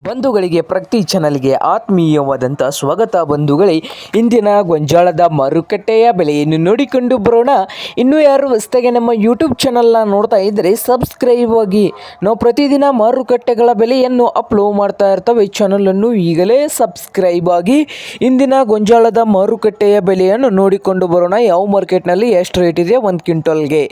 ಬಂಧುಗಳಿಗೆ ಪ್ರತಿ ಚಾನಲ್ಗೆ ಆತ್ಮೀಯವಾದಂಥ ಸ್ವಾಗತ. ಬಂಧುಗಳೇ, ಇಂದಿನ ಗೊಂಜಾಳದ ಮಾರುಕಟ್ಟೆಯ ಬೆಲೆಯನ್ನು ನೋಡಿಕೊಂಡು ಬರೋಣ. ಇನ್ನೂ ಯಾರು ಹೊಸದಾಗಿ ನಮ್ಮ ಯೂಟ್ಯೂಬ್ ಚಾನಲ್ನ ನೋಡ್ತಾ ಇದ್ದರೆ ಸಬ್ಸ್ಕ್ರೈಬ್ ಆಗಿ. ನಾವು ಪ್ರತಿದಿನ ಮಾರುಕಟ್ಟೆಗಳ ಬೆಲೆಯನ್ನು ಅಪ್ಲೋಡ್ ಮಾಡ್ತಾ ಇರ್ತವೆ. ಚಾನಲನ್ನು ಈಗಲೇ ಸಬ್ಸ್ಕ್ರೈಬ್ ಆಗಿ. ಇಂದಿನ ಗೊಂಜಾಳದ ಮಾರುಕಟ್ಟೆಯ ಬೆಲೆಯನ್ನು ನೋಡಿಕೊಂಡು ಬರೋಣ. ಯಾವ ಮಾರ್ಕೆಟ್ನಲ್ಲಿ ಎಷ್ಟು ರೇಟ್ ಇದೆ ಒಂದು ಕ್ವಿಂಟಲ್ಗೆ.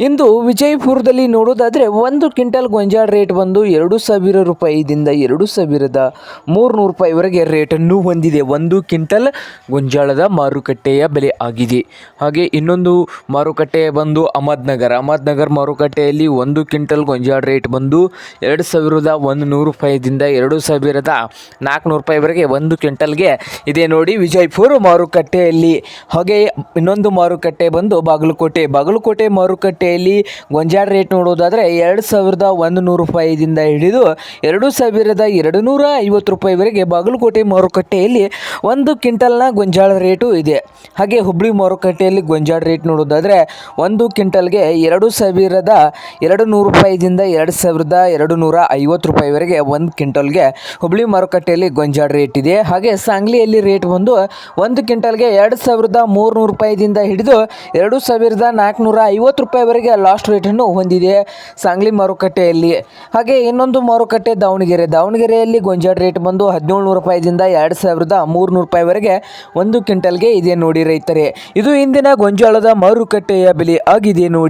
ಇಂದು ವಿಜಯಪುರದಲ್ಲಿ ನೋಡೋದಾದರೆ ಒಂದು ಕ್ವಿಂಟಲ್ ಗೊಂಜಾಳ ರೇಟ್ ಬಂದು 2,000 ರೂಪಾಯಿದಿಂದ 2,300 ರೂಪಾಯಿವರೆಗೆ ರೇಟನ್ನು ಹೊಂದಿದೆ. ಒಂದು ಕ್ವಿಂಟಲ್ ಗೊಂಜಾಳದ ಮಾರುಕಟ್ಟೆಯ ಬೆಲೆ ಆಗಿದೆ. ಹಾಗೆ ಇನ್ನೊಂದು ಮಾರುಕಟ್ಟೆ ಬಂದು ಅಹಮದ್ನಗರ್ ಮಾರುಕಟ್ಟೆಯಲ್ಲಿ ಒಂದು ಕ್ವಿಂಟಲ್ ಗೊಂಜಾಳ ರೇಟ್ ಬಂದು 2,100 ರೂಪಾಯಿದಿಂದ 2,400 ರೂಪಾಯಿವರೆಗೆ ಒಂದು ಕ್ವಿಂಟಲ್ಗೆ ಇದೆ ನೋಡಿ ವಿಜಯಪುರ ಮಾರುಕಟ್ಟೆಯಲ್ಲಿ. ಹಾಗೆ ಇನ್ನೊಂದು ಮಾರುಕಟ್ಟೆ ಬಂದು ಬಾಗಲಕೋಟೆ ಮಾರುಕಟ್ಟೆಯಲ್ಲಿ ಗೊಂಜಾಳ ರೇಟ್ ನೋಡೋದಾದರೆ 2,100 ರೂಪಾಯಿದಿಂದ ಹಿಡಿದು 2,250 ರೂಪಾಯಿವರೆಗೆ ಬಾಗಲಕೋಟೆ ಮಾರುಕಟ್ಟೆಯಲ್ಲಿ ಒಂದು ಕ್ವಿಂಟಲ್ನ ಗೊಂಜಾಳ ರೇಟು ಇದೆ. ಹಾಗೆ ಹುಬ್ಬಳ್ಳಿ ಮಾರುಕಟ್ಟೆಯಲ್ಲಿ ಗೊಂಜಾಳ ರೇಟ್ ನೋಡೋದಾದರೆ ಒಂದು ಕ್ವಿಂಟಲ್ಗೆ 2,200 ರೂಪಾಯಿದಿಂದ 2,250 ರೂಪಾಯಿವರೆಗೆ ಒಂದು ಕ್ವಿಂಟಲ್ಗೆ ಹುಬ್ಬಳ್ಳಿ ಮಾರುಕಟ್ಟೆಯಲ್ಲಿ ಗೊಂಜಾಳ ರೇಟ್ ಇದೆ. ಹಾಗೆ ಸಾಂಗ್ಲಿಯಲ್ಲಿ ರೇಟ್ ಬಂದು ಒಂದು ಕ್ವಿಂಟಲ್ಗೆ 2,300 ರೂಪಾಯಿದಿಂದ ಹಿಡಿದು 2,450 ರೂಪಾಯಿವರೆಗೆ ಲಾಸ್ಟ್ ರೇಟನ್ನು ಹೊಂದಿದೆ ಸಾಂಗ್ಲಿ ಮಾರುಕಟ್ಟೆಯಲ್ಲಿ. ಹಾಗೆ ಇನ್ನೊಂದು ಮಾರುಕಟ್ಟೆ ದಾವಣಗೆರೆಯಲ್ಲಿ ಗೊಂಜಾಳ ರೇಟ್ ಬಂದು 1,700 ರೂಪಾಯಿದಿಂದ 2,300 ರೂಪಾಯಿವರೆಗೆ ಒಂದು ಕ್ವಿಂಟಲ್ಗೆ ಇದೆ ನೋಡಿ ರೈತರೇ. ಇದು ಇಂದಿನ ಗೊಂಜಾಳದ ಮಾರುಕಟ್ಟೆಯ ಬೆಲೆ ಆಗಿದೆ ನೋಡಿ.